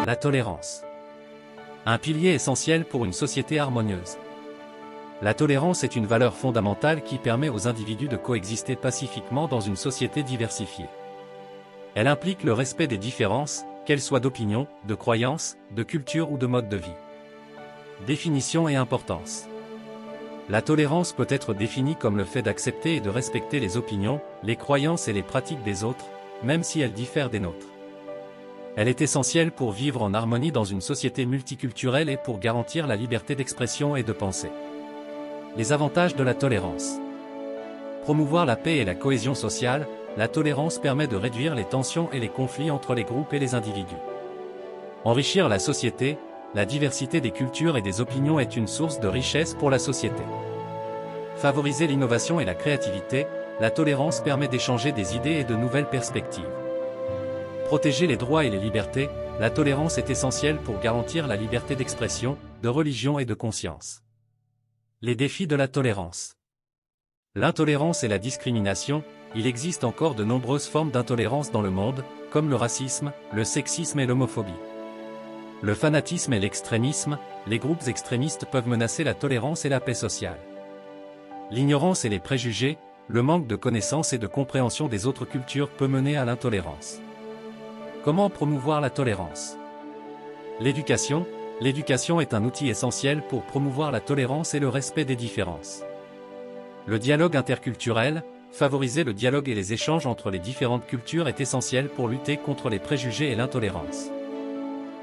La tolérance. Un pilier essentiel pour une société harmonieuse. La tolérance est une valeur fondamentale qui permet aux individus de coexister pacifiquement dans une société diversifiée. Elle implique le respect des différences, qu'elles soient d'opinion, de croyances, de culture ou de mode de vie. Définition et importance. La tolérance peut être définie comme le fait d'accepter et de respecter les opinions, les croyances et les pratiques des autres, même si elles diffèrent des nôtres. Elle est essentielle pour vivre en harmonie dans une société multiculturelle et pour garantir la liberté d'expression et de pensée. Les avantages de la tolérance. Promouvoir la paix et la cohésion sociale, la tolérance permet de réduire les tensions et les conflits entre les groupes et les individus. Enrichir la société, la diversité des cultures et des opinions est une source de richesse pour la société. Favoriser l'innovation et la créativité, la tolérance permet d'échanger des idées et de nouvelles perspectives. Protéger les droits et les libertés, la tolérance est essentielle pour garantir la liberté d'expression, de religion et de conscience. Les défis de la tolérance. L'intolérance et la discrimination, il existe encore de nombreuses formes d'intolérance dans le monde, comme le racisme, le sexisme et l'homophobie. Le fanatisme et l'extrémisme, les groupes extrémistes peuvent menacer la tolérance et la paix sociale. L'ignorance et les préjugés, le manque de connaissance et de compréhension des autres cultures peut mener à l'intolérance. Comment promouvoir la tolérance? L'éducation. L'éducation est un outil essentiel pour promouvoir la tolérance et le respect des différences. Le dialogue interculturel, favoriser le dialogue et les échanges entre les différentes cultures est essentiel pour lutter contre les préjugés et l'intolérance.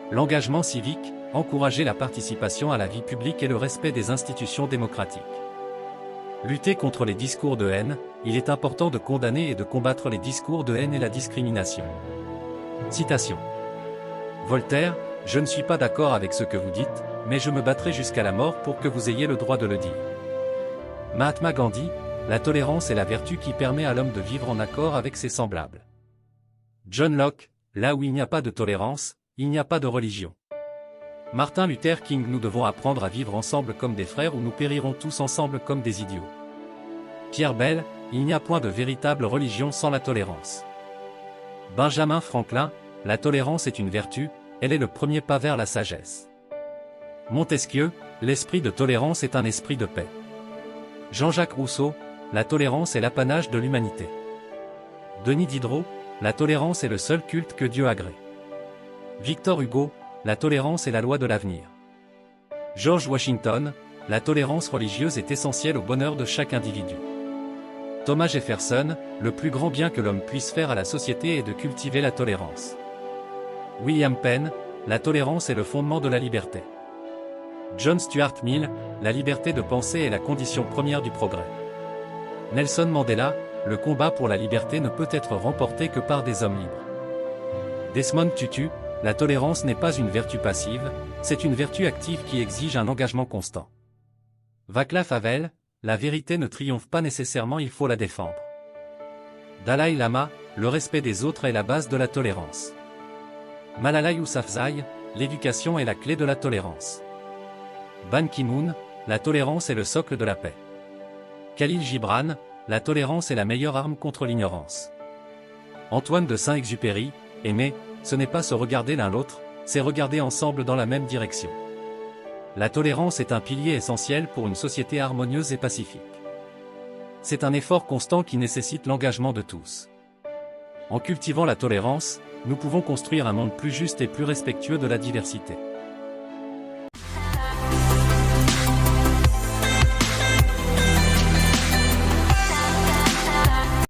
L'engagement civique, encourager la participation à la vie publique et le respect des institutions démocratiques. Lutter contre les discours de haine, il est important de condamner et de combattre les discours de haine et la discrimination. Citation. Voltaire, « Je ne suis pas d'accord avec ce que vous dites, mais je me battrai jusqu'à la mort pour que vous ayez le droit de le dire. » Mahatma Gandhi, « La tolérance est la vertu qui permet à l'homme de vivre en accord avec ses semblables. » John Locke, « Là où il n'y a pas de tolérance, il n'y a pas de religion. » Martin Luther King, « Nous devons apprendre à vivre ensemble comme des frères ou nous périrons tous ensemble comme des idiots. » Pierre Bell, « Il n'y a point de véritable religion sans la tolérance. » Benjamin Franklin, « La tolérance est une vertu, elle est le premier pas vers la sagesse. » Montesquieu, « L'esprit de tolérance est un esprit de paix. » Jean-Jacques Rousseau, « La tolérance est l'apanage de l'humanité. » Denis Diderot, « La tolérance est le seul culte que Dieu agrée. » Victor Hugo, « La tolérance est la loi de l'avenir. » George Washington, « La tolérance religieuse est essentielle au bonheur de chaque individu. » Thomas Jefferson, « Le plus grand bien que l'homme puisse faire à la société est de cultiver la tolérance. » William Penn, « La tolérance est le fondement de la liberté. » John Stuart Mill, « La liberté de penser est la condition première du progrès. » Nelson Mandela, « Le combat pour la liberté ne peut être remporté que par des hommes libres. » Desmond Tutu, « La tolérance n'est pas une vertu passive, c'est une vertu active qui exige un engagement constant. » Václav Havel, « La vérité ne triomphe pas nécessairement, il faut la défendre. » Dalai Lama, « Le respect des autres est la base de la tolérance. » Malala Yousafzai, « L'éducation est la clé de la tolérance. » Ban Ki-moon, « La tolérance est le socle de la paix. » Khalil Gibran, « La tolérance est la meilleure arme contre l'ignorance. » Antoine de Saint-Exupéry, « Aimer, ce n'est pas se regarder l'un l'autre, c'est regarder ensemble dans la même direction. » La tolérance est un pilier essentiel pour une société harmonieuse et pacifique. C'est un effort constant qui nécessite l'engagement de tous. En cultivant la tolérance, nous pouvons construire un monde plus juste et plus respectueux de la diversité.